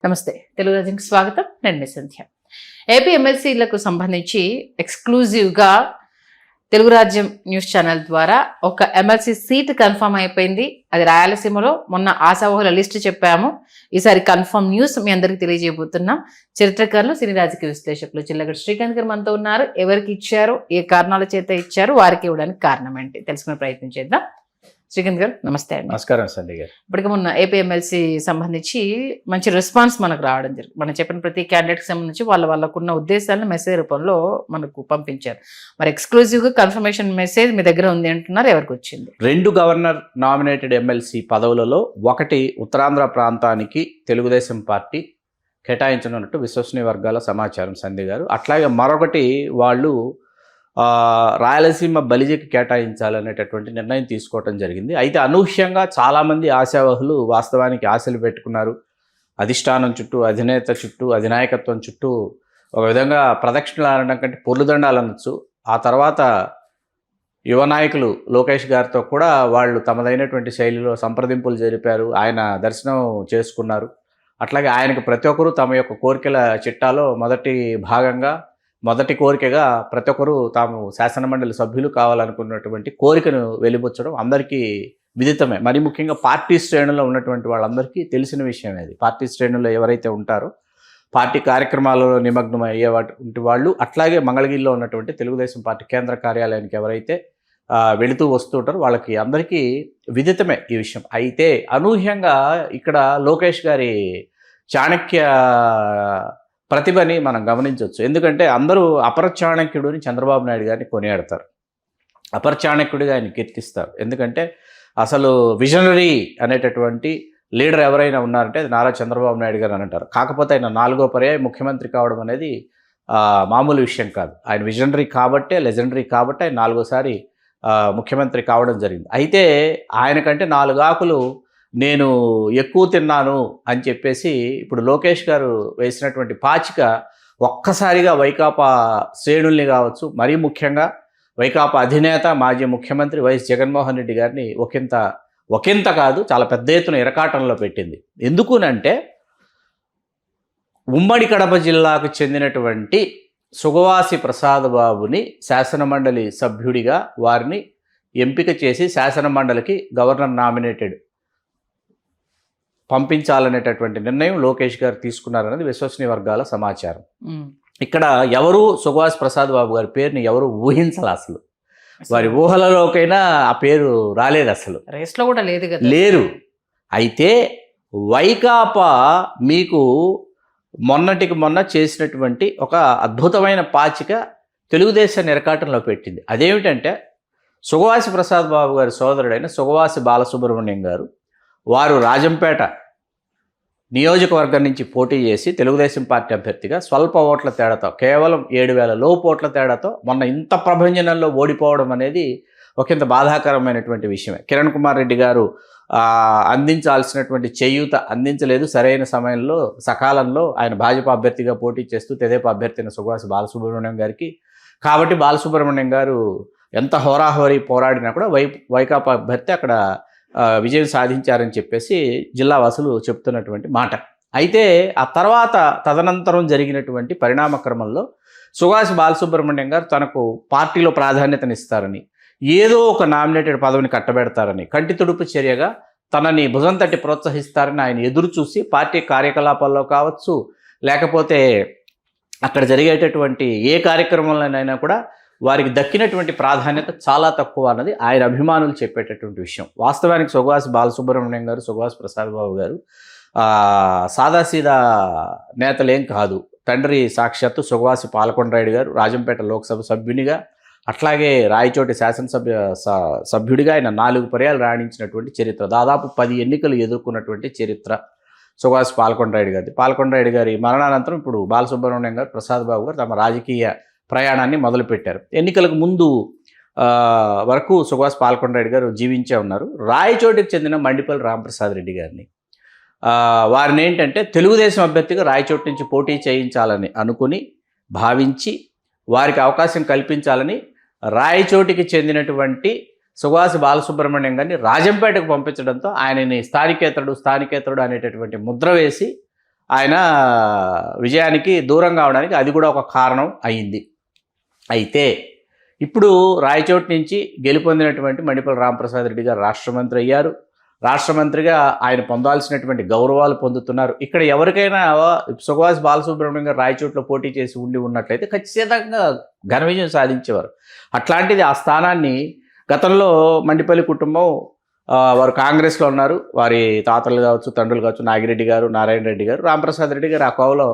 నమస్తే, తెలుగు రాజ్యంకి స్వాగతం. నేను మీ సంధ్య. ఏపీ ఎమ్మెల్సీలకు సంబంధించి ఎక్స్క్లూజివ్గా తెలుగు రాజ్యం న్యూస్ ఛానల్ ద్వారా ఒక ఎమ్మెల్సీ సీట్ కన్ఫర్మ్ అయిపోయింది. అది రాయలసీమలో. మొన్న ఆశావహుల లిస్ట్ చెప్పాము. ఈసారి కన్ఫర్మ్ న్యూస్ మీ అందరికీ తెలియజేయబోతున్నాం. చరిత్రకారులు, సినీ రాజకీయ విశ్లేషకులు చిల్లగడ్డ శ్రీకాంత్ గారు మనతో ఉన్నారు. ఎవరికి ఇచ్చారు, ఏ కారణాల చేత ఇచ్చారు, వారికి ఇవ్వడానికి కారణం ఏంటి తెలుసుకునే ప్రయత్నం చేద్దాం. శ్రీకాంత్ గారు నమస్తే అండి. నమస్కారం సంధ్య గారు. ఇప్పటికే మొన్న ఏపీ ఎమ్మెల్సీ సంబంధించి మంచి రెస్పాన్స్ మనకు రావడం జరిగింది. మనం చెప్పిన ప్రతి క్యాండిడేట్కి సంబంధించి వాళ్ళకున్న ఉద్దేశాలను మెసేజ్ రూపంలో మనకు పంపించారు. మరి ఎక్స్క్లూజివ్గా కన్ఫర్మేషన్ మెసేజ్ మీ దగ్గర ఉంది అంటున్నారు. ఎవరికి వచ్చింది? 2 గవర్నర్ నామినేటెడ్ ఎమ్మెల్సీ పదవులలో ఒకటి ఉత్తరాంధ్ర ప్రాంతానికి తెలుగుదేశం పార్టీ కేటాయించనున్నట్టు విశ్వసనీయ వర్గాల సమాచారం సంధ్య గారు. అట్లాగే మరొకటి వాళ్ళు రాయలసీమ బలిజకి కేటాయించాలనేటటువంటి నిర్ణయం తీసుకోవటం జరిగింది. అయితే అనూహ్యంగా చాలామంది ఆశావహులు వాస్తవానికి ఆశలు పెట్టుకున్నారు. అధిష్టానం చుట్టూ, అధినేత చుట్టూ, అధినాయకత్వం చుట్టూ ఒక విధంగా ప్రదక్షిణలు అనడం కంటే పొర్లుదండాలు అనొచ్చు. ఆ తర్వాత యువ నాయకులు లోకేష్ గారితో కూడా వాళ్ళు తమదైనటువంటి శైలిలో సంప్రదింపులు జరిపారు. ఆయన దర్శనం చేసుకున్నారు. అట్లాగే ఆయనకు ప్రతి ఒక్కరూ తమ యొక్క కోరికల చిట్టాలో మొదటి కోరికగా ప్రతి ఒక్కరూ తాము శాసనమండలి సభ్యులు కావాలనుకున్నటువంటి కోరికను వెలిబుచ్చడం అందరికీ విదితమే. మరి ముఖ్యంగా పార్టీ శ్రేణుల్లో ఉన్నటువంటి వాళ్ళందరికీ తెలిసిన విషయం. అది పార్టీ శ్రేణుల్లో ఎవరైతే ఉంటారో, పార్టీ కార్యక్రమాలలో నిమగ్నం అయ్యేటువంటి వాళ్ళు, అట్లాగే మంగళగిరిలో ఉన్నటువంటి తెలుగుదేశం పార్టీ కేంద్ర కార్యాలయానికి ఎవరైతే వెళుతూ వస్తుంటారో వాళ్ళకి అందరికీ విదితమే ఈ విషయం. అయితే అనూహ్యంగా ఇక్కడ లోకేష్ గారి చాణక్య ప్రతిభని మనం గమనించవచ్చు. ఎందుకంటే అందరూ అపరచాణక్యుడు అని చంద్రబాబు నాయుడు గారిని కొనియాడతారు, అపరచాణక్యుడిగా ఆయన కీర్తిస్తారు. ఎందుకంటే అసలు విజనరీ అనేటటువంటి లీడర్ ఎవరైనా ఉన్నారంటే అది నారా చంద్రబాబు నాయుడు గారు అని అంటారు. కాకపోతే ఆయన 4వ పర్యాయం ముఖ్యమంత్రి కావడం అనేది మామూలు విషయం కాదు. ఆయన విజనరీ కాబట్టే, లెజెండరీ కాబట్టే ఆయన 4వసారి ముఖ్యమంత్రి కావడం జరిగింది. అయితే ఆయనకంటే 4 ఆకులు నేను ఎక్కువ తిన్నాను అని చెప్పేసి ఇప్పుడు లోకేష్ గారు వేసినటువంటి పాచిక ఒక్కసారిగా వైకాపా శ్రేణుల్ని కావచ్చు, మరీ ముఖ్యంగా వైకాపా అధినేత మాజీ ముఖ్యమంత్రి వైఎస్ జగన్మోహన్ రెడ్డి గారిని ఒకంత కాదు చాలా పెద్ద ఎత్తున ఇరకాటంలో పెట్టింది. ఎందుకునంటే ఉమ్మడి కడప జిల్లాకు చెందినటువంటి సుగవాసి ప్రసాద్ బాబుని శాసనమండలి సభ్యుడిగా వారిని ఎంపిక చేసి శాసనమండలికి గవర్నర్ నామినేటెడ్ పంపించాలనేటటువంటి నిర్ణయం లోకేష్ గారు తీసుకున్నారనేది విశ్వసనీయ వర్గాల సమాచారం. ఇక్కడ ఎవరు సుగవాసి ప్రసాద్ బాబు గారి పేరుని ఎవరు ఊహించాలి. అసలు వారి ఊహలలోకైనా ఆ పేరు రాలేదు, అసలు రేస్లో కూడా లేరు. అయితే వైకాపా మీకు మొన్నటికి మొన్న చేసినటువంటి ఒక అద్భుతమైన పాచిక తెలుగుదేశాన్ని ఇరకాటంలో పెట్టింది. అదేమిటంటే సుగవాసి ప్రసాద్ బాబు గారి సోదరుడైన సుగవాసి బాలసుబ్రహ్మణ్యం గారు, వారు రాజంపేట నియోజకవర్గం నుంచి పోటీ చేసి తెలుగుదేశం పార్టీ అభ్యర్థిగా స్వల్ప ఓట్ల తేడాతో, కేవలం 7,000 లోపు ఓట్ల తేడాతో మొన్న ఇంత ప్రభంజనంలో ఓడిపోవడం అనేది ఒకంత బాధాకరమైనటువంటి విషయమే. కిరణ్ కుమార్ రెడ్డి గారు అందించాల్సినటువంటి చేయూత అందించలేదు సరైన సమయంలో, సకాలంలో. ఆయన భాజపా అభ్యర్థిగా పోటీ చేస్తూ తెదేపా అభ్యర్థి అయిన సుగవాసి బాలసుబ్రహ్మణ్యం గారికి. కాబట్టి బాలసుబ్రహ్మణ్యం గారు ఎంత హోరాహోరీ పోరాడినా కూడా వైకాపా అభ్యర్థి అక్కడ విజయం సాధించారని చెప్పేసి జిల్లా వాసులు చెప్తున్నటువంటి మాట. అయితే ఆ తర్వాత తదనంతరం జరిగినటువంటి పరిణామ క్రమంలో సుగవాసి బాలసుబ్రహ్మణ్యం గారు తనకు పార్టీలో ప్రాధాన్యతనిస్తారని, ఏదో ఒక నామినేటెడ్ పదవిని కట్టబెడతారని, కంటి తుడుపు చర్యగా తనని భుజం తట్టి ప్రోత్సహిస్తారని ఆయన ఎదురు చూసి పార్టీ కార్యకలాపాల్లో కావచ్చు, లేకపోతే అక్కడ జరిగేటటువంటి ఏ కార్యక్రమంలోనైనా కూడా వారికి దక్కినటువంటి ప్రాధాన్యత చాలా తక్కువ అన్నది ఆయన అభిమానులు చెప్పేటటువంటి విషయం. వాస్తవానికి సుగవాసి బాలసుబ్రహ్మణ్యం గారు, సుగవాసి ప్రసాద్ బాబు గారు సాదాసీదా నేతలేం కాదు. తండ్రి సాక్షాత్తు సుగవాసి పాలకొండరాయుడు గారు రాజంపేట లోక్సభ సభ్యునిగా, అట్లాగే రాయచోటి సభ్యుడిగా ఆయన 4 పర్యాలు రాణించినటువంటి చరిత్ర, దాదాపు 10 ఎన్నికలు ఎదుర్కొన్నటువంటి చరిత్ర సుగవాసి పాలకొండరాయుడు గారి మరణానంతరం ఇప్పుడు బాలసుబ్రహ్మణ్యం గారు, ప్రసాద్ బాబు గారు తమ రాజకీయ ప్రయాణాన్ని మొదలుపెట్టారు. ఎన్నికలకు ముందు వరకు సుగవాసి పాలకొండరాయుడు గారు జీవించే ఉన్నారు. రాయచోటికి చెందిన మండిపల్లి రామప్రసాద్ రెడ్డి గారిని, వారిని ఏంటంటే తెలుగుదేశం అభ్యర్థిగా రాయచోటి నుంచి పోటీ చేయించాలని అనుకుని భావించి వారికి అవకాశం కల్పించాలని రాయచోటికి చెందినటువంటి సుగవాసి బాలసుబ్రహ్మణ్యం గారిని రాజంపేటకు పంపించడంతో ఆయనని స్థానికేతరుడు అనేటటువంటి ముద్ర వేసి ఆయన విజయానికి దూరం కావడానికి అది కూడా ఒక కారణం అయింది. అయితే ఇప్పుడు రాయచోటి నుంచి గెలుపొందినటువంటి మణిపల్లి రామప్రసాద్ రెడ్డి గారు రాష్ట్ర మంత్రి అయ్యారు. రాష్ట్ర మంత్రిగా ఆయన పొందాల్సినటువంటి గౌరవాలు పొందుతున్నారు. ఇక్కడ ఎవరికైనా సుగవాసి బాలసుబ్రహ్మణ్యం గారు రాయచోట్లో పోటీ చేసి ఉన్నట్లయితే ఖచ్చితంగా ఘన విజయం సాధించేవారు. అట్లాంటిది ఆ స్థానాన్ని గతంలో మండిపల్లి కుటుంబం వారు కాంగ్రెస్లో ఉన్నారు. వారి తాతలు కావచ్చు, తండ్రులు కావచ్చు, నాగిరెడ్డి గారు, నారాయణ రెడ్డి గారు, రామప్రసాద్ రెడ్డి గారు ఆ కోవలో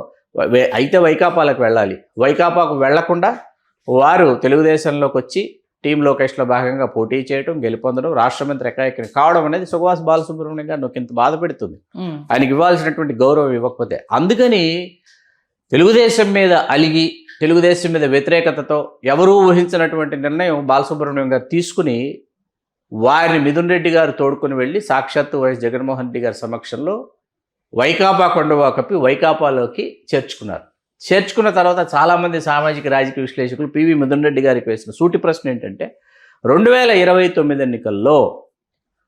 అయితే వైకాపాలకు వెళ్ళాలి. వైకాపాకు వెళ్లకుండా వారు తెలుగుదేశంలోకి వచ్చి టీం లోకేష్లో భాగంగా పోటీ చేయడం, గెలుపొందడం, రాష్ట్ర మంత్రి ఎక్కడెక్కడ కావడం అనేది సుగవాసి బాలసుబ్రహ్మణ్యం గారు నాకు ఇంత బాధ పెడుతుంది. ఆయనకి ఇవ్వాల్సినటువంటి గౌరవం ఇవ్వకపోతే. అందుకని తెలుగుదేశం మీద అలిగి, తెలుగుదేశం మీద వ్యతిరేకతతో ఎవరూ ఊహించినటువంటి నిర్ణయం బాలసుబ్రహ్మణ్యం గారు తీసుకుని వారిని మిథున్ రెడ్డి గారు తోడుకొని వెళ్ళి సాక్షాత్తు వైఎస్ జగన్మోహన్ రెడ్డి గారి సమక్షంలో వైకాపా కొండవా కప్పి వైకాపాలోకి చేర్చుకున్న తర్వాత చాలామంది సామాజిక రాజకీయ విశ్లేషకులు పివి మిథున్ రెడ్డి గారికి వేసిన సూటి ప్రశ్న ఏంటంటే 2029 ఎన్నికల్లో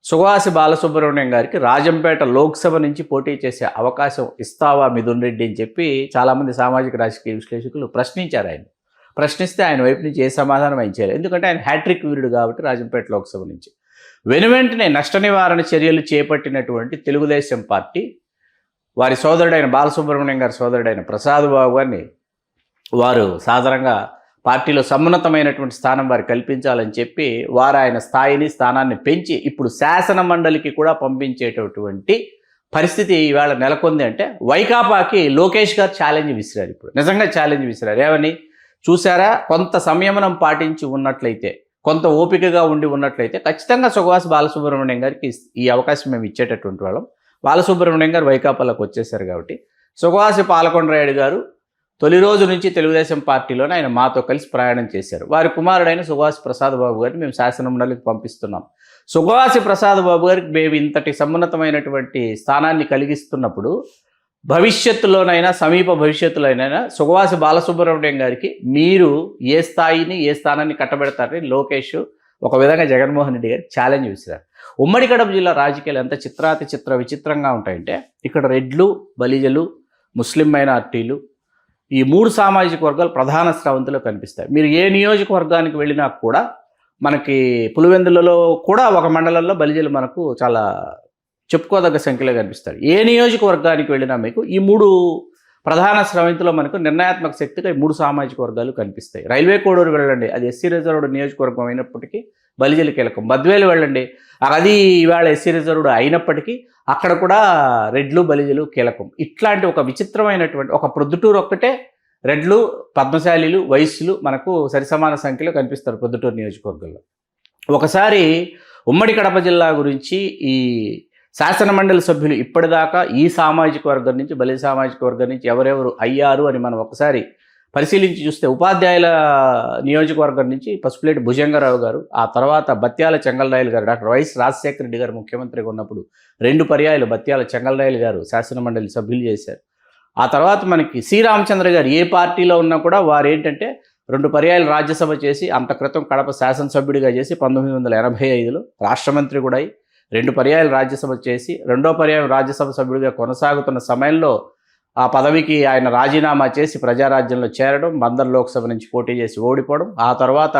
సుగవాసి బాలసుబ్రహ్మణ్యం గారికి రాజంపేట లోక్సభ నుంచి పోటీ చేసే అవకాశం ఇస్తావా మిథున్ రెడ్డి అని చెప్పి చాలామంది సామాజిక రాజకీయ విశ్లేషకులు ప్రశ్నించారు. ఆయన ప్రశ్నిస్తే ఆయన వైపు నుంచి ఏ సమాధానం ఆయన చేయలేదు. ఎందుకంటే ఆయన హ్యాట్రిక్ వీరుడు కాబట్టి రాజంపేట లోక్సభ నుంచి వెనువెంటనే నష్ట నివారణ చర్యలు చేపట్టినటువంటి తెలుగుదేశం పార్టీ వారి సోదరుడైన బాలసుబ్రహ్మణ్యం గారి సోదరుడైన ప్రసాద్ బాబు గారిని వారు సాధారణంగా పార్టీలో సమున్నతమైనటువంటి స్థానం వారు కల్పించాలని చెప్పి వారు ఆయన స్థానాన్ని పెంచి ఇప్పుడు శాసన మండలికి కూడా పంపించేటటువంటి పరిస్థితి ఈవేళ నెలకొంది. అంటే వైకాపాకి లోకేష్ గారు ఛాలెంజ్ విసిరారు. ఇప్పుడు నిజంగా ఛాలెంజ్ విసిరారు. ఏమని చూసారా, కొంత సంయమనం పాటించి ఉన్నట్లయితే, కొంత ఓపికగా ఉండి ఉన్నట్లయితే ఖచ్చితంగా సుగవాసి బాలసుబ్రహ్మణ్యం గారికి ఈ అవకాశం మేము ఇచ్చేటటువంటి వాళ్ళం. బాలసుబ్రహ్మణ్యం గారు వైకాపాలకు వచ్చేసారు కాబట్టి సుగవాసి పాలకొండరాయుడు గారు తొలి రోజు నుంచి తెలుగుదేశం పార్టీలోనే ఆయన మాతో కలిసి ప్రయాణం చేశారు. వారి కుమారుడైన సుగవాసి ప్రసాద్ బాబు గారిని మేము శాసన మండలికి పంపిస్తున్నాం. సుగవాసి ప్రసాద్ బాబు గారికి మేము ఇంతటి సమున్నతమైనటువంటి స్థానాన్ని కలిగిస్తున్నప్పుడు భవిష్యత్తులోనైనా సమీప భవిష్యత్తులోనైనా సుగవాసి బాలసుబ్రహ్మణ్యం గారికి మీరు ఏ స్థానాన్ని కట్టబెడతారని లోకేష్ ఒక విధంగా జగన్మోహన్ రెడ్డి గారికి ఛాలెంజ్ విసిరారు. ఉమ్మడి కడప జిల్లా రాజకీయాలు ఎంత విచిత్రంగా ఉంటాయంటే ఇక్కడ రెడ్లు, బలిజలు, ముస్లిం మైనార్టీలు ఈ 3 సామాజిక వర్గాలు ప్రధాన స్రవంతిలో కనిపిస్తాయి. మీరు ఏ నియోజకవర్గానికి వెళ్ళినా కూడా మనకి పులివెందులలో కూడా ఒక మండలంలో బలిజలు మనకు చాలా చెప్పుకోదగ్గ సంఖ్యలో కనిపిస్తారు. ఏ నియోజకవర్గానికి వెళ్ళినా మీకు ఈ 3 ప్రధాన స్రవంతిలో మనకు నిర్ణయాత్మక శక్తిగా ఈ 3 సామాజిక వర్గాలు కనిపిస్తాయి. రైల్వే కోడూరు వెళ్ళండి, అది ఎస్సీ రిజర్వ్డ్ నియోజకవర్గం అయినప్పటికీ బలిజలు కీలకం. బద్వేలు వెళ్ళండి, అది ఇవాళ ఎస్సీ రిజర్వ్డ్ అయినప్పటికీ అక్కడ కూడా రెడ్లు, బలిజలు కీలకం. ఇట్లాంటి ఒక విచిత్రమైనటువంటి ఒక ప్రొద్దుటూరు ఒక్కటే రెడ్లు, పద్మశాలీలు, వైశ్యులు మనకు సరిసమాన సంఖ్యలో కనిపిస్తారు ప్రొద్దుటూరు నియోజకవర్గంలో. ఒకసారి ఉమ్మడి కడప జిల్లా గురించి ఈ శాసన మండలి సభ్యులు ఇప్పటిదాకా ఈ సామాజిక వర్గం నుంచి, బలి సామాజిక వర్గం నుంచి ఎవరెవరు అయ్యారు అని మనం ఒకసారి పరిశీలించి చూస్తే ఉపాధ్యాయుల నియోజకవర్గం నుంచి పసుపులేటి భుజంగరావు గారు, ఆ తర్వాత బత్యాల చెంగల్రాయలు గారు, డాక్టర్ వైఎస్ రాజశేఖర రెడ్డి గారు ముఖ్యమంత్రిగా ఉన్నప్పుడు 2 పర్యాయాలు బత్యాల చెంగల్రాయలు గారు శాసన మండలి సభ్యులు చేశారు. ఆ తర్వాత మనకి శ్రీరామచంద్ర గారు ఏ పార్టీలో ఉన్నా కూడా వారు ఏంటంటే 2 పర్యాయాలు రాజ్యసభ చేసి అంత క్రితం కడప శాసనసభ్యుడిగా చేసి 1985లో రాష్ట్ర మంత్రి కూడా అయి 2 పర్యాయాలు రాజ్యసభ చేసి 2వ పర్యాయం రాజ్యసభ సభ్యుడిగా కొనసాగుతున్న సమయంలో ఆ పదవికి ఆయన రాజీనామా చేసి ప్రజారాజ్యంలో చేరడం, బందర్ లోక్సభ నుంచి పోటీ చేసి ఓడిపోవడం, ఆ తర్వాత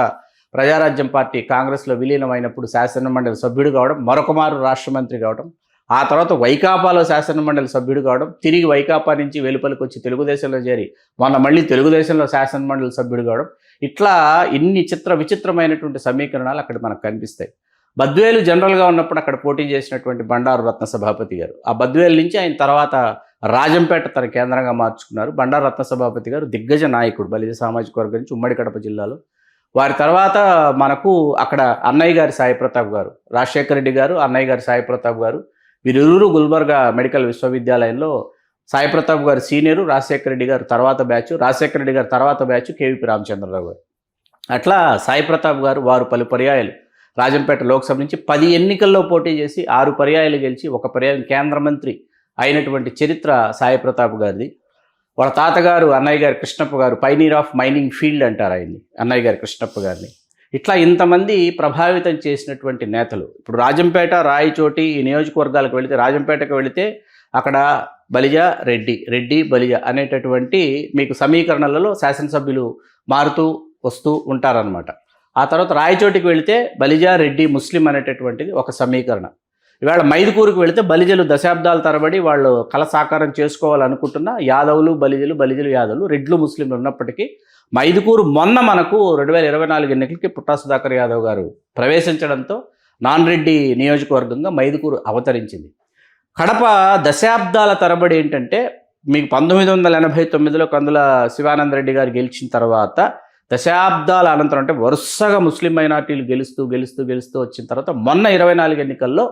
ప్రజారాజ్యం పార్టీ కాంగ్రెస్లో విలీనమైనప్పుడు శాసనమండలి సభ్యుడు కావడం, మరొకమారు రాష్ట్ర మంత్రి కావడం, ఆ తర్వాత వైకాపాలో శాసనమండలి సభ్యుడు కావడం, తిరిగి వైకాపా నుంచి వెలుపలికి వచ్చి తెలుగుదేశంలో చేరి మొన్న మళ్ళీ తెలుగుదేశంలో శాసనమండలి సభ్యుడు కావడం, ఇట్లా ఇన్ని విచిత్రమైనటువంటి సమీకరణాలు అక్కడ మనకు కనిపిస్తాయి. బద్వేలు జనరల్గా ఉన్నప్పుడు అక్కడ పోటీ చేసినటువంటి బండారు రత్న సభాపతి గారు, ఆ బద్వేలు నుంచి ఆయన తర్వాత రాజంపేట తన కేంద్రంగా మార్చుకున్నారు. బండారు రత్న సభాపతి గారు దిగ్గజ నాయకుడు బలిజ సామాజిక వర్గం నుంచి ఉమ్మడి కడప జిల్లాలో. వారి తర్వాత మనకు అక్కడ అన్నయ్య గారి సాయి ప్రతాప్ గారు, రాజశేఖర రెడ్డి గారు, అన్నయ్య గారి సాయి ప్రతాప్ గారు, వీరిరువురు గుల్బర్గా మెడికల్ విశ్వవిద్యాలయంలో సాయి ప్రతాప్ గారు సీనియరు, రాజశేఖర రెడ్డి గారు తర్వాత బ్యాచ్, రాజశేఖర రెడ్డి గారు తర్వాత బ్యాచ్ కేవీపీ రామచంద్రరావు గారు. అట్లా సాయి ప్రతాప్ గారు వారు పలు పర్యాయాలు రాజంపేట లోక్సభ నుంచి 10 ఎన్నికల్లో పోటీ చేసి 6 పర్యాయాలు గెలిచి 1 పర్యాయం కేంద్ర మంత్రి అయినటువంటి చరిత్ర సాయి ప్రతాప్ గారిది. వాళ్ళ తాతగారు అన్నయ్య గారి కృష్ణప్ప గారు పైనీర్ ఆఫ్ మైనింగ్ ఫీల్డ్ అంటారు ఆయన్ని, అన్నయ్య గారి కృష్ణప్ప గారిని. ఇట్లా ఇంతమంది ప్రభావితం చేసినటువంటి నేతలు. ఇప్పుడు రాజంపేట, రాయచోటి ఈ నియోజకవర్గాలకు వెళితే, రాజంపేటకు వెళితే అక్కడ బలిజ, రెడ్డి, రెడ్డి బలిజ అనేటటువంటి మీకు సమీకరణలలో శాసనసభ్యులు మారుతూ వస్తూ ఉంటారనమాట. ఆ తర్వాత రాయచోటికి వెళితే బలిజ, రెడ్డి, ముస్లిం అనేటటువంటిది ఒక సమీకరణ. ఇవాళ మైదుకూరుకు వెళితే బలిజలు దశాబ్దాల తరబడి వాళ్ళు కళ సాకారం చేసుకోవాలనుకుంటున్న యాదవులు, బలిజలు, యాదవులు, రెడ్లు, ముస్లింలు ఉన్నప్పటికీ మైదుకూరు మొన్న మనకు 2024 ఎన్నికలకి పుట్టా సుధాకర్ యాదవ్ గారు ప్రవేశించడంతో నాన్ రెడ్డి నియోజకవర్గంగా మైదుకూరు అవతరించింది. కడప దశాబ్దాల తరబడి ఏంటంటే మీకు 1989లో కందుల శివానంద రెడ్డి గారు గెలిచిన తర్వాత దశాబ్దాల అనంతరం అంటే వరుసగా ముస్లిం మైనార్టీలు గెలుస్తూ వచ్చిన తర్వాత మొన్న 24 ఎన్నికల్లో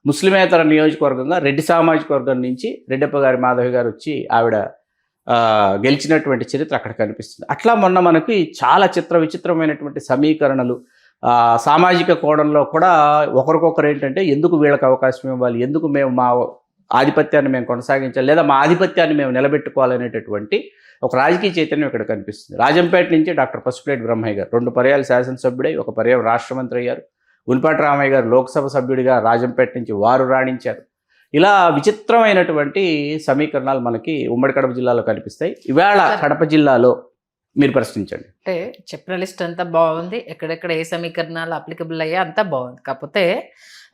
ముస్లిమేతర నియోజకవర్గంగా రెడ్డి సామాజిక వర్గం నుంచి రెడ్డప్ప గారి మాధవి గారు వచ్చి ఆవిడ గెలిచినటువంటి చరిత్ర అక్కడ కనిపిస్తుంది. అట్లా మొన్న మనకి చాలా విచిత్రమైనటువంటి సమీకరణలు సామాజిక కోణంలో కూడా ఒకరికొకరు ఏంటంటే ఎందుకు వీళ్ళకి అవకాశం ఇవ్వాలి, ఎందుకు మేము మా ఆధిపత్యాన్ని మేము కొనసాగించాలి, లేదా మా ఆధిపత్యాన్ని మేము నిలబెట్టుకోవాలనేటటువంటి ఒక రాజకీయ చైతన్యం ఇక్కడ కనిపిస్తుంది. రాజంపేట నుంచి డాక్టర్ పసుపులేటి బ్రహ్మయ్య గారు 2 పర్యాలు శాసనసభ్యుడై 1 పర్యాయం రాష్ట్ర మంత్రి అయ్యారు. గునిపాటి రామయ్య గారు లోక్సభ సభ్యుడిగా రాజంపేట నుంచి వారు రాణించారు. ఇలా విచిత్రమైనటువంటి సమీకరణాలు మనకి ఉమ్మడి కడప జిల్లాలో కనిపిస్తాయి. ఇవాళ కడప జిల్లాలో మీరు ప్రశ్నించండి. అంటే చెప్పిన లిస్ట్ అంతా బాగుంది, ఎక్కడెక్కడ ఏ సమీకరణాలు అప్లికబుల్ అయ్యా అంతా బాగుంది. కాకపోతే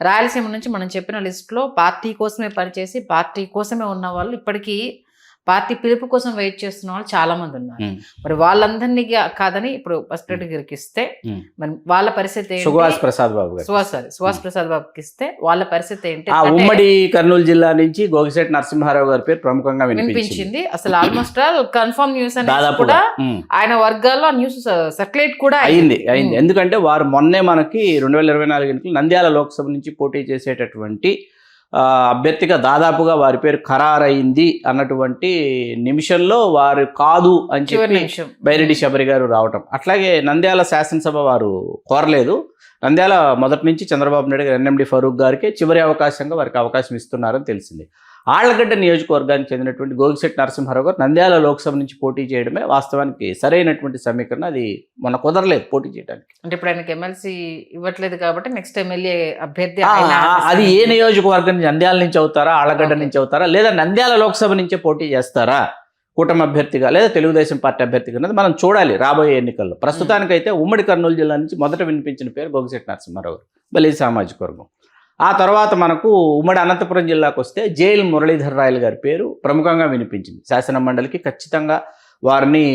రాయలసీమ నుంచి మనం చెప్పిన లిస్టులో పార్టీ కోసమే పనిచేసి పార్టీ కోసమే ఉన్న వాళ్ళు ఇప్పటికీ పార్టీ పిలుపు కోసం వెయిట్ చేస్తున్న వాళ్ళు చాలా మంది ఉన్నారు. మరి వాళ్ళందరినీ కాదని ఇప్పుడు పసుపులేటి గారికి ఇస్తే మరి వాళ్ళ పరిస్థితి ఏంటి? సుభాష్ ప్రసాద్ బాబుకి ఇస్తే వాళ్ళ పరిస్థితి ఏంటి? ఉమ్మడి కర్నూలు జిల్లా నుంచి గోగిశెట్టి నరసింహారావు గారి పేరు ప్రముఖంగా వినిపించింది. అసలు ఆల్మోస్ట్ ఆల్ కన్ఫర్మ్ న్యూస్ అనేది కూడా ఆయన వర్గాల్లో న్యూస్ సర్క్యులేట్ కూడా అయింది. ఎందుకంటే వారు మొన్నే మనకి 2024 ఎన్నికలు నంద్యాల లోక్సభ నుంచి పోటీ చేసేటటువంటి అభ్యర్థిగా దాదాపుగా వారి పేరు ఖరారైంది అన్నటువంటి నిమిషంలో వారు కాదు అని చెప్పి బైరెడ్డి శబరి గారు రావటం. అట్లాగే నంద్యాల శాసనసభ వారు కోరలేదు. నంద్యాల మొదటి నుంచి చంద్రబాబు నాయుడు గారు ఎన్ఎండి ఫరూక్ గారికి చివరి అవకాశంగా వారికి అవకాశం ఇస్తున్నారని తెలిసింది. ఆళ్లగడ్డ నియోజకవర్గానికి చెందినటువంటి గోగిశెట్టి నరసింహారావు గారు నంద్యాల లోక్సభ నుంచి పోటీ చేయడమే వాస్తవానికి సరైనటువంటి సమీకరణ. అది మొన్న కుదరలేదు పోటీ చేయడానికి. అంటే ఇప్పుడు ఆయనకి ఎమ్మెల్సీ ఇవ్వట్లేదు కాబట్టి నెక్స్ట్ ఎమ్మెల్యే అభ్యర్థి అది ఏ నియోజకవర్గం నుంచి, నంద్యాల నుంచి అవుతారా, ఆళ్లగడ్డ నుంచి అవుతారా, లేదా నంద్యాల లోక్సభ నుంచే పోటీ చేస్తారా కూటమి అభ్యర్థిగా, లేదా తెలుగుదేశం పార్టీ అభ్యర్థిగా అన్నది మనం చూడాలి రాబోయే ఎన్నికల్లో. ప్రస్తుతానికైతే ఉమ్మడి కర్నూలు జిల్లా నుంచి మొదట వినిపించిన పేరు గోగిశెట్టి నరసింహారావు, బలి సామాజిక వర్గం. ఆ తర్వాత మనకు ఉమ్మడి అనంతపురం జిల్లాకు వస్తే జేఎల్ మురళీధర్ రాయలు గారి పేరు ప్రముఖంగా వినిపించింది. శాసన మండలికి ఖచ్చితంగా వారిని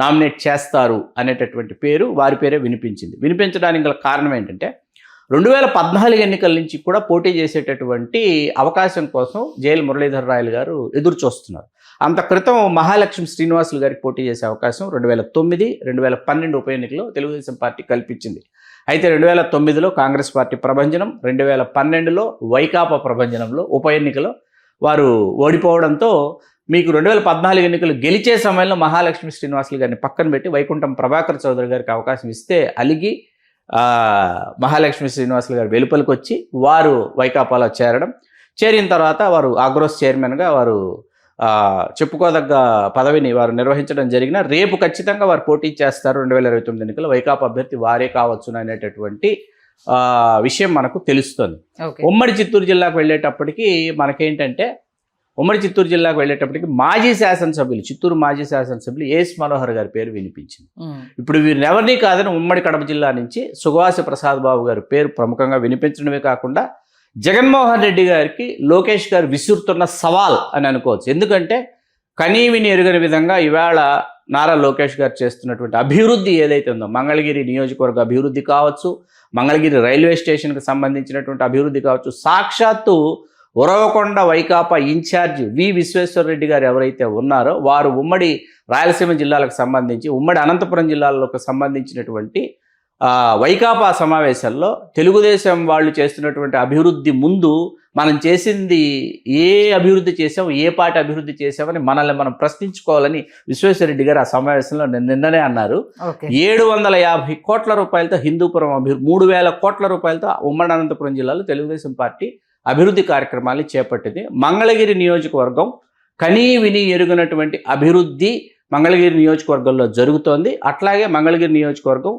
నామినేట్ చేస్తారు అనేటటువంటి పేరు వారి పేరే వినిపించింది. వినిపించడానికి గల కారణం ఏంటంటే 2014 ఎన్నికల నుంచి కూడా పోటీ చేసేటటువంటి అవకాశం కోసం జేఎల్ మురళీధర్ రాయలు గారు ఎదురు చూస్తున్నారు. అంత క్రితం మహాలక్ష్మి శ్రీనివాసులు గారికి పోటీ చేసే అవకాశం 2009, 2012 ఉప ఎన్నికలో తెలుగుదేశం పార్టీ కల్పించింది. అయితే 2009లో కాంగ్రెస్ పార్టీ ప్రభంజనం, 2012లో వైకాపా ప్రభంజనంలో ఉప ఎన్నికలో వారు ఓడిపోవడంతో మీకు 2014 ఎన్నికలు గెలిచే సమయంలో మహాలక్ష్మి శ్రీనివాసులు గారిని పక్కన పెట్టి వైకుంఠం ప్రభాకర్ చౌదరి గారికి అవకాశం ఇస్తే అలిగి మహాలక్ష్మి శ్రీనివాసులు గారు వెలుపలికి వచ్చి వారు వైకాపాలో చేరిన తర్వాత వారు ఆగ్రోస్ చైర్మన్గా వారు చెప్పుకోదగ్గ పదవిని వారు నిర్వహించడం జరిగిన. రేపు ఖచ్చితంగా వారు పోటీ చేస్తారు 2029 ఎన్నికల్లో, వైకాపా అభ్యర్థి వారే కావచ్చు అనేటటువంటి విషయం మనకు తెలుస్తుంది. ఉమ్మడి చిత్తూరు జిల్లాకు వెళ్ళేటప్పటికి మనకేంటంటే మాజీ శాసనసభ్యులు, చిత్తూరు మాజీ శాసనసభ్యులు ఏఎస్ మనోహర్ గారి పేరు వినిపించింది. ఇప్పుడు వీరిని ఎవరిని కాదని ఉమ్మడి కడప జిల్లా నుంచి సుభాష్ ప్రసాద్ బాబు గారి పేరు ప్రముఖంగా వినిపించడమే కాకుండా జగన్మోహన్ రెడ్డి గారికి లోకేష్ గారు విసురుతున్న సవాల్ అని అనుకోవచ్చు. ఎందుకంటే కనీవిని ఎరుగని విధంగా ఇవాళ నారా లోకేష్ గారు చేస్తున్నటువంటి అభివృద్ధి ఏదైతే ఉందో, మంగళగిరి నియోజకవర్గ అభివృద్ధి కావచ్చు, మంగళగిరి రైల్వే స్టేషన్కి సంబంధించినటువంటి అభివృద్ధి కావచ్చు, సాక్షాత్తు ఉరవకొండ వైకాపా ఇన్ఛార్జ్ వి విశ్వేశ్వరరెడ్డి గారు ఎవరైతే ఉన్నారో వారు ఉమ్మడి రాయలసీమ జిల్లాలకు సంబంధించి, ఉమ్మడి అనంతపురం జిల్లాలకు సంబంధించినటువంటి వైకాపా సమావేశాల్లో తెలుగుదేశం వాళ్ళు చేస్తున్నటువంటి అభివృద్ధి ముందు మనం చేసింది ఏ అభివృద్ధి చేసాం, ఏ పార్టీ అభివృద్ధి చేసామని మనల్ని మనం ప్రశ్నించుకోవాలని విశ్వేశ్వరరెడ్డి గారు ఆ సమావేశంలో నిన్ననే అన్నారు. 750 కోట్ల రూపాయలతో హిందూపురం అభివృద్ధి, 3000 కోట్ల రూపాయలతో ఉమ్మడి అనంతపురం జిల్లాలో తెలుగుదేశం పార్టీ అభివృద్ధి కార్యక్రమాలు చేపట్టింది. మంగళగిరి నియోజకవర్గం కనీ విని ఎరుగినటువంటి అభివృద్ధి మంగళగిరి నియోజకవర్గంలో జరుగుతోంది. అట్లాగే మంగళగిరి నియోజకవర్గం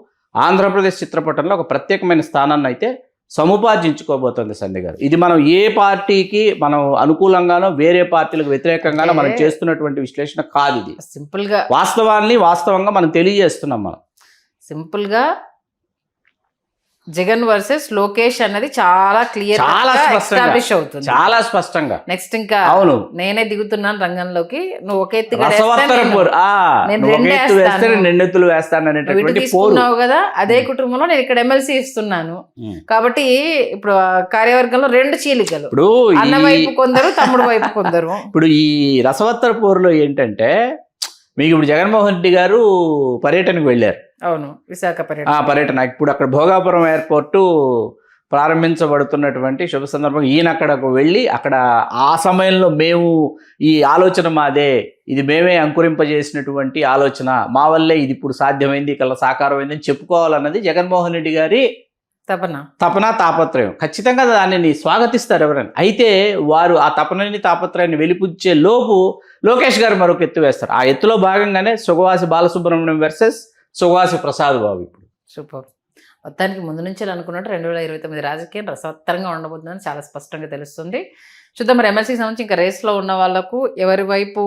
ఆంధ్రప్రదేశ్ చిత్రపటంలో ఒక ప్రత్యేకమైన స్థానాన్ని అయితే సముపార్జించుకోబోతోంది సంధ్య గారు. ఇది మనం ఏ పార్టీకి మనం అనుకూలంగానో వేరే పార్టీలకు వ్యతిరేకంగానో మనం చేస్తున్నటువంటి విశ్లేషణ కాదు. ఇది సింపుల్ గా వాస్తవంగా మనం తెలియజేస్తున్నాం. మనం సింపుల్ గా జగన్ వర్సెస్ లోకేష్ అన్నది చాలా క్లియర్, చాలా ఎస్టాబ్లిష్ అవుతుంది, చాలా స్పష్టంగా. నెక్స్ట్ ఇంకా అవును, నేనే దిగుతున్నాను రంగంలోకి, నువ్వు ఒక నిన్నెత్తులు వేస్తాను కదా, అదే కుటుంబంలో నేను ఇక్కడ ఎమ్మెల్సీ ఇస్తున్నాను కాబట్టి ఇప్పుడు కార్యవర్గంలో 2 చీలికలు, ఇప్పుడు అన్న వైపు కొందరు, తమ్ముడు వైపు కొందరు. ఇప్పుడు ఈ రసవత్తర పోరులో ఏంటంటే, మీకు ఇప్పుడు జగన్మోహన్ రెడ్డి గారు పర్యటనకు వెళ్ళారు. అవును, విశాఖ పర్యటన. ఇప్పుడు అక్కడ భోగాపురం ఎయిర్పోర్టు ప్రారంభించబడుతున్నటువంటి శుభ సందర్భం ఈయన అక్కడకు వెళ్ళి, అక్కడ ఆ సమయంలో మేము ఈ ఆలోచన మాదే, ఇది మేమే అంకురింపజేసినటువంటి ఆలోచన, మా వల్లే ఇది ఇప్పుడు సాధ్యమైంది, ఇక్కడ సాకారమైంది అని చెప్పుకోవాలన్నది జగన్మోహన్ రెడ్డి గారి తపన, తాపత్రయం. ఖచ్చితంగా దానిని స్వాగతిస్తారు ఎవరైనా. అయితే వారు ఆ తపనని, తాపత్రయాన్ని వెలిపుచ్చే లోపు లోకేష్ గారు మరొక ఎత్తు వేస్తారు. ఆ ఎత్తులో భాగంగానే సుగవాసి బాలసుబ్రహ్మణ్యం వర్సెస్ సుగవాసి ప్రసాద్ బాబు. ఇప్పుడు సూపర్. మొత్తానికి ముందు నుంచి అనుకున్నట్టు 2029 రాజకీయం రసవత్తరంగా ఉండబోతుందని చాలా స్పష్టంగా తెలుస్తుంది. చూద్దాం మరి ఎమ్మెల్సీకి సంబంధించి ఇంకా రేస్లో ఉన్న వాళ్లకు ఎవరి వైపు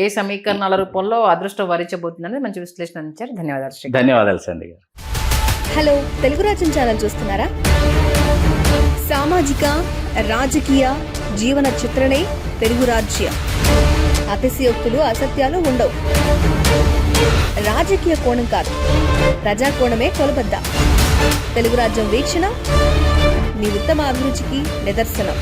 ఏ సమీకరణాల రూపంలో అదృష్టం వరించబోతుందని మంచి విశ్లేషణ ఇచ్చారు. ధన్యవాదాలు. ధన్యవాదాలు సండి గారు. హలో, తెలుగు రాజ్యం ఛానల్ చూస్తున్నారా? సామాజిక, రాజకీయ, జీవన చిత్రణే తెలుగు రాజ్యం. అతిశయోక్తులు, అసత్యాలు ఉండవు. రాజకీయ కోణం కాదు, ప్రజా కోణమే కొలబద్ద. తెలుగు రాజ్యం వీక్షణ మీ ఉత్తమ అభిరుచికి నిదర్శనం.